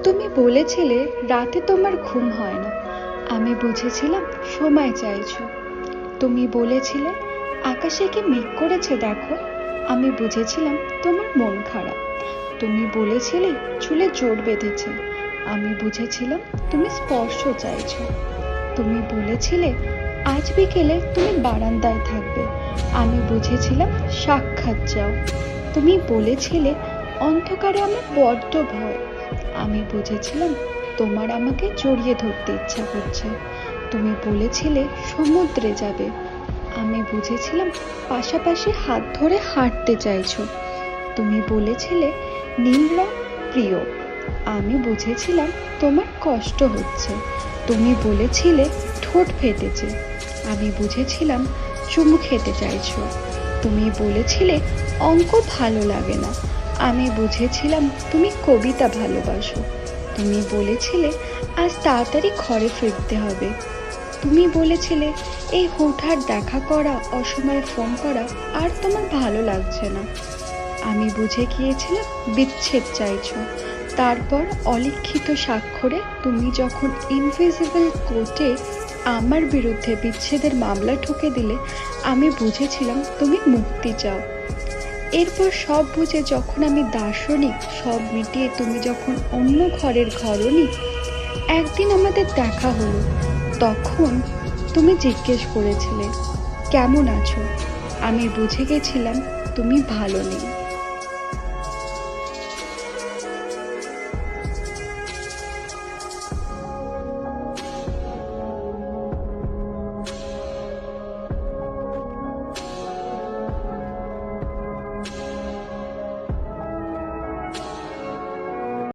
তুমি বলেছিলে রাতে তোমার ঘুম হয় না। আমি বুঝেছিলাম সময় চাইছো। তুমি বলেছিলে আকাশে কি মেঘ করেছে দেখো। আমি বুঝেছিলাম তোমার মন খারাপ। তুমি বলেছিলে চুলে জোর বেঁধেছে। আমি বুঝেছিলাম তুমি স্পর্শ চাইছো। তুমি বলেছিলে আজ বিকেলে তুমি বারান্দায় থাকবে। আমি বুঝেছিলাম সাক্ষাৎ চাও। তুমি বলেছিলে অন্ধকারে আমার বড্ড ভয়। আমি বুঝেছিলাম তোমার আমাকে জড়িয়ে ধরতে ইচ্ছা করছে। তুমি বলেছিলে সমুদ্রে যাবে। আমি বুঝেছিলাম পাশাপাশি হাত ধরে হাঁটতে চাইছো। তুমি বলেছিলে নীল রং প্রিয়। আমি বুঝেছিলাম তোমার কষ্ট হচ্ছে। তুমি বলেছিলে ঠোঁট ফেটেছে। আমি বুঝেছিলাম চুমু খেতে চাইছো। তুমি বলেছিলে অঙ্ক ভালো লাগে না। আমি বুঝেছিলাম তুমি কবিতা ভালোবাসো। তুমি বলেছিলে আজ তাড়াতাড়ি ঘরে ফিরতে হবে। তুমি বলেছিলে এই হুটহাট দেখা করা, অসময়ে ফোন করা আর তোমার ভালো লাগছে না। আমি বুঝে গিয়েছিলাম বিচ্ছেদ চাইছো। তারপর অলিখিত স্বাক্ষরে তুমি যখন ইনভিজিবল কোর্টে আমার বিরুদ্ধে বিচ্ছেদের মামলা ঠুকে দিলে, আমি বুঝেছিলাম তুমি মুক্তি চাও। এরপর সব বুঝে যখন আমি দার্শনিক, সব মিটিয়ে তুমি যখন অন্য ঘরের ঘরণী, একদিন আমাদের দেখা হলো। তখন তুমি জিজ্ঞেস করেছিলে কেমন আছো। আমি বুঝে গেছিলাম তুমি ভালো নেই।